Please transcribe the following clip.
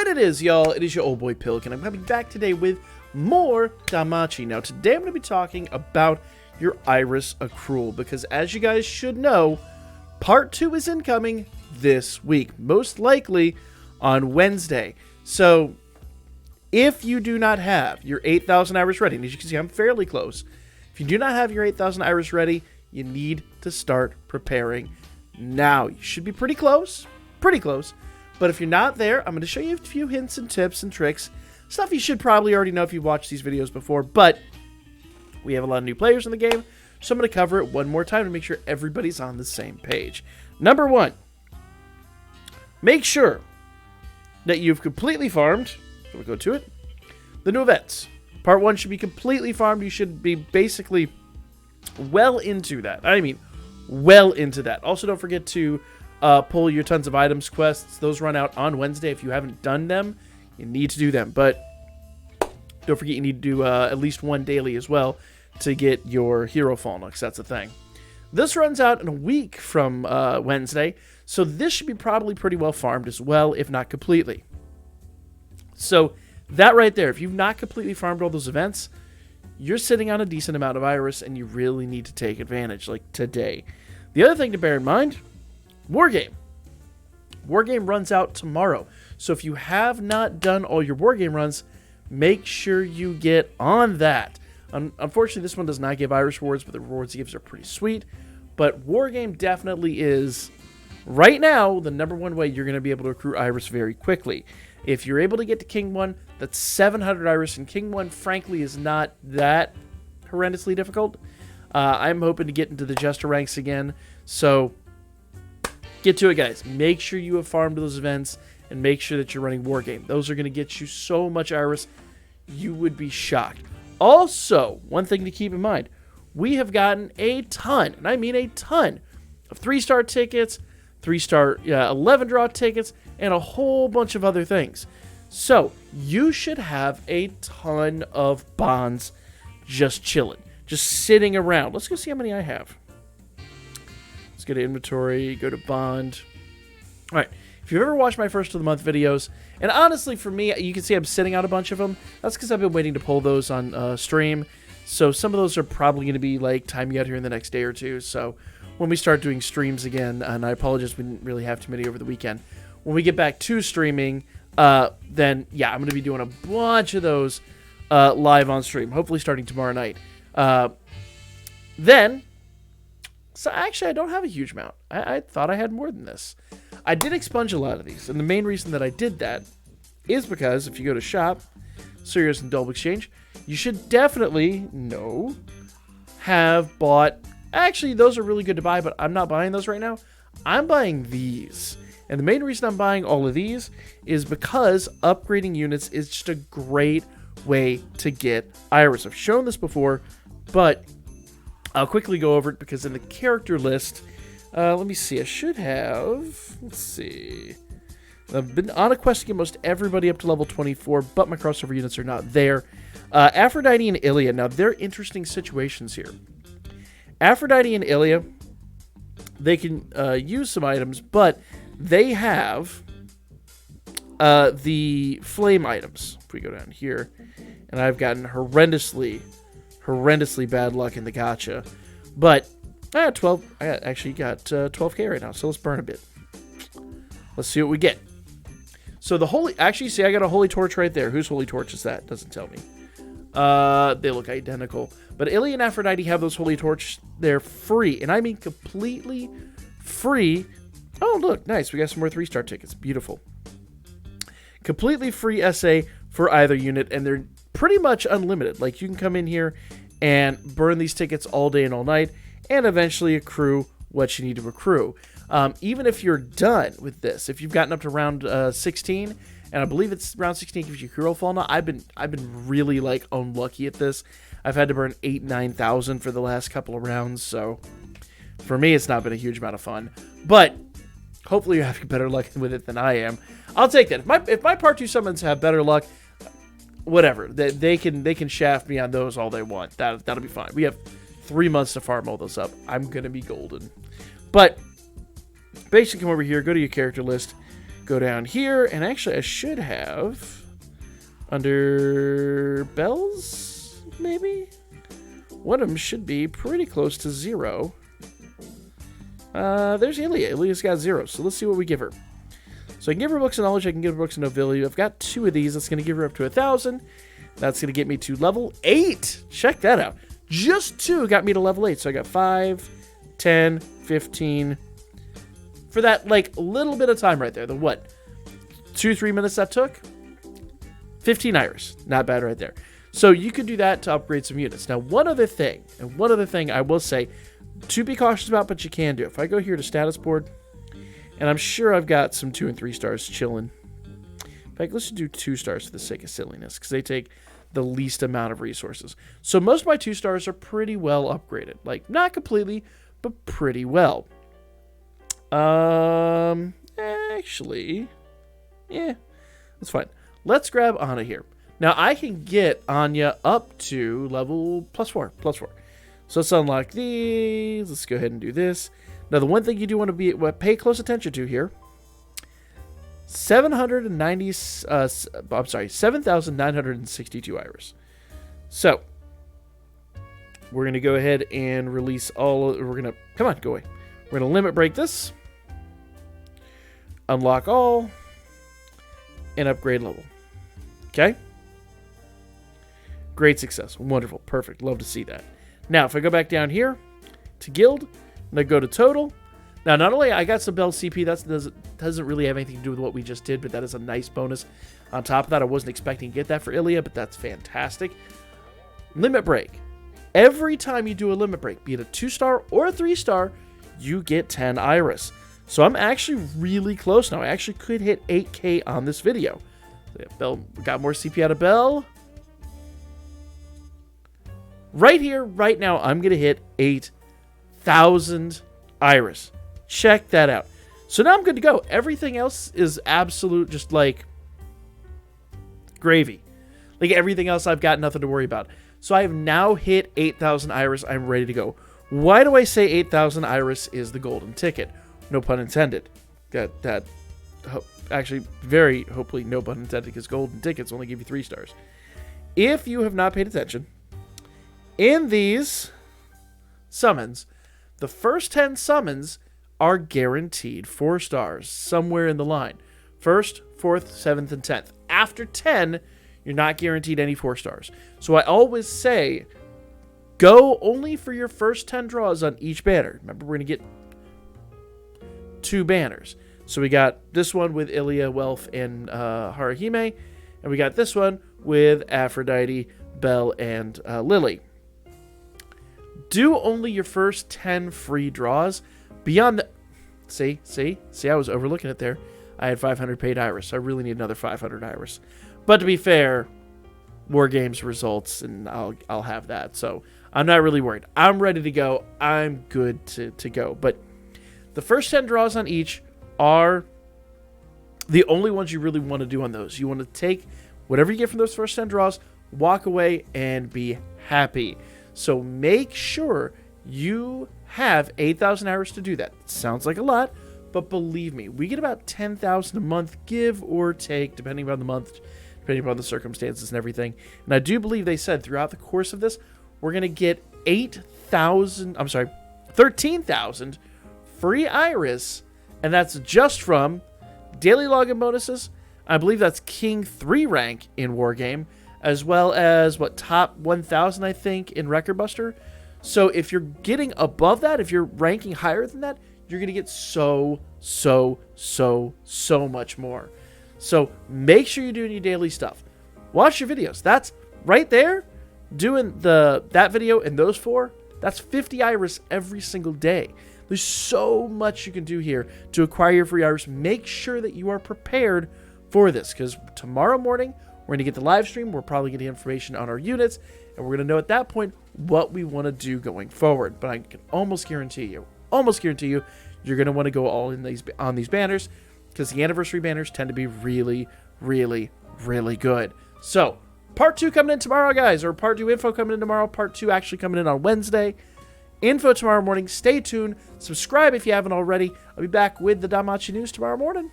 What it is, y'all, it is your old boy Pelican. I'm coming back today with more Danmachi. Now, today I'm going to be talking about your Iris accrual, because as you guys should know, part 2 is incoming this week, most likely on Wednesday. So, if you do not have your 8,000 Iris ready, and as you can see, I'm fairly close. If you do not have your 8,000 Iris ready, you need to start preparing now. You should be pretty close. But if you're not there, I'm going to show you a few hints and tips and tricks. Stuff you should probably already know if you've watched these videos before, but we have a lot of new players in the game, so I'm going to cover it one more time to make sure everybody's on the same page. Number 1, make sure that you've completely farmed, so we'll go to it, the new events. Part 1 should be completely farmed. You should be basically well into that. I mean, well into that. Also, don't forget to pull your tons of items quests. Those run out on Wednesday. If you haven't done them, you need to do them. But don't forget you need to do at least one daily as well to get your hero fall knocks. That's the thing. This runs out in a week from Wednesday, so this should be probably pretty well farmed as well, if not completely. So that right there, if you've not completely farmed all those events, you're sitting on a decent amount of Iris, and you really need to take advantage, like today. The other thing to bear in mind, Wargame. Wargame runs out tomorrow. So if you have not done all your Wargame runs, make sure you get on that. Unfortunately, this one does not give Iris rewards, but the rewards it gives are pretty sweet. But Wargame definitely is, right now, the #1 way you're going to be able to accrue Iris very quickly. If you're able to get to King 1, that's 700 Iris, and King 1, frankly, is not that horrendously difficult. I'm hoping to get into the Jester ranks again, so get to it, guys. Make sure you have farmed those events, and make sure that you're running Wargame. Those are going to get you so much Iris, you would be shocked. Also, one thing to keep in mind, we have gotten a ton, and I mean a ton, of 3-star tickets, 3-star 11-draw tickets, and a whole bunch of other things. So, you should have a ton of bonds just chilling, just sitting around. Let's go see how many I have. Let's go to inventory, go to bond. All right, if you've ever watched my first of the month videos, and honestly for me, you can see I'm sitting out a bunch of them. That's because I've been waiting to pull those on stream. So some of those are probably going to be like timing out here in the next day or two. So when we start doing streams again, and I apologize, we didn't really have too many over the weekend. When we get back to streaming, then yeah, I'm going to be doing a bunch of those live on stream, hopefully starting tomorrow night. So actually, I don't have a huge amount. I thought I had more than this. I did expunge a lot of these, and the main reason that I did that is because if you go to shop, Serious and Double Exchange, you should definitely have bought. Actually, those are really good to buy, but I'm not buying those right now. I'm buying these, and the main reason I'm buying all of these is because upgrading units is just a great way to get Iris. I've shown this before, but I'll quickly go over it because in the character list, let me see, I should have, let's see, I've been on a quest to get most everybody up to level 24, but my crossover units are not there. Aphrodite and Ilya, now they're interesting situations here. Aphrodite and Ilya, they can use some items, but they have the flame items. If we go down here, and I've gotten horrendously bad luck in the gacha, but I actually got 12k right now, so let's burn a bit. Let's see what we get. So the holy, actually, see, I got a holy torch right there. Whose holy torch is that? Doesn't tell me. They look identical, but Ilya and Aphrodite have those holy torch. They're free, and I mean completely free. Oh, look, nice. We got some more 3-star tickets. Beautiful. Completely free SA for either unit, and they're pretty much unlimited. Like, you can come in here and burn these tickets all day and all night, and eventually accrue what you need to accrue. Even if you're done with this, if you've gotten up to round 16, and I believe it's round 16 gives you hero fall now. I've been really like unlucky at this. I've had to burn 8,000-9,000 for the last couple of rounds, so for me it's not been a huge amount of fun. But hopefully you're having better luck with it than I am. I'll take that. If my part 2 summons have better luck, whatever. They can shaft me on those all they want. That'll be fine. We have 3 months to farm all those up. I'm gonna be golden. But basically, come over here, go to your character list, go down here, and actually I should have under bells, maybe? One of them should be pretty close to 0. There's Ilya. Ilya's got 0, so let's see what we give her. So I can give her books of knowledge, I can give her books of nobility. I've got 2 of these. That's going to give her up to 1,000. That's going to get me to level 8. Check that out. Just 2 got me to level 8. So I got 5, 10, 15. For that, like, little bit of time right there. The what? 2-3 minutes that took? 15 iris. Not bad right there. So you could do that to upgrade some units. Now, one other thing I will say to be cautious about, but you can do. If I go here to status board, and I'm sure I've got some 2 and 3 stars chilling. In fact, let's do 2 stars for the sake of silliness, because they take the least amount of resources. So most of my 2 stars are pretty well upgraded. Like, not completely, but pretty well. Actually, yeah, that's fine. Let's grab Anna here. Now, I can get Anya up to level +4. So let's unlock these. Let's go ahead and do this. Now, the one thing you do want to pay close attention to here, 7,962 iris. So, we're going to go ahead and release come on, go away. We're going to limit break this, unlock all, and upgrade level. Okay? Great success. Wonderful. Perfect. Love to see that. Now, if I go back down here to guild, and I go to total. Now, not only I got some bell CP, that doesn't really have anything to do with what we just did, but that is a nice bonus. On top of that, I wasn't expecting to get that for Ilya, but that's fantastic. Limit break. Every time you do a limit break, be it a 2-star or a 3-star, you get 10 iris. So I'm actually really close now. I actually could hit 8K on this video. Bell got more CP out of Bell. Right here, right now, I'm going to hit 8,000 iris. Check that out. So now I'm good to go. Everything else is absolute, just like gravy. Like everything else, I've got nothing to worry about. So I have now hit 8,000 iris. I'm ready to go. Why do I say 8,000 iris is the golden ticket? No pun intended. Actually, very hopefully no pun intended, because golden tickets only give you 3 stars. If you have not paid attention, in these summons, the first 10 summons are guaranteed 4 stars somewhere in the line. 1st, 4th, 7th, and 10th. After 10, you're not guaranteed any 4 stars. So I always say, go only for your first 10 draws on each banner. Remember, we're going to get 2 banners. So we got this one with Ilya, Welf, and Haruhime. And we got this one with Aphrodite, Belle, and Lily. Do only your first 10 free draws. Beyond the... See, I was overlooking it there. I had 500 paid iris. I really need another 500 iris. But to be fair, War Games results, and I'll have that. So I'm not really worried. I'm ready to go. I'm good to go. But the first 10 draws on each are the only ones you really want to do on those. You want to take whatever you get from those first 10 draws, walk away, and be happy. So make sure you have 8,000 hours to do that. Sounds like a lot, but believe me, we get about 10,000 a month, give or take, depending on the month, depending upon the circumstances and everything. And I do believe they said throughout the course of this, we're going to get 13,000 free iris, and that's just from daily login bonuses. I believe that's King 3 rank in Wargame, as well as, top 1,000, I think, in Record Buster. So if you're getting above that, if you're ranking higher than that, you're going to get so much more. So make sure you're doing your daily stuff. Watch your videos. That's right there, doing that video and those 4, that's 50 iris every single day. There's so much you can do here to acquire your free iris. Make sure that you are prepared for this, because tomorrow morning, we're going to get the live stream. We're probably getting information on our units, and we're going to know at that point what we want to do going forward. But I can almost guarantee you, you're going to want to go all in on these banners, because the anniversary banners tend to be really good. So, part 2 coming in tomorrow, guys, or part 2 info coming in tomorrow, part 2 actually coming in on Wednesday. Info tomorrow morning. Stay tuned. Subscribe if you haven't already. I'll be back with the Danmachi news tomorrow morning.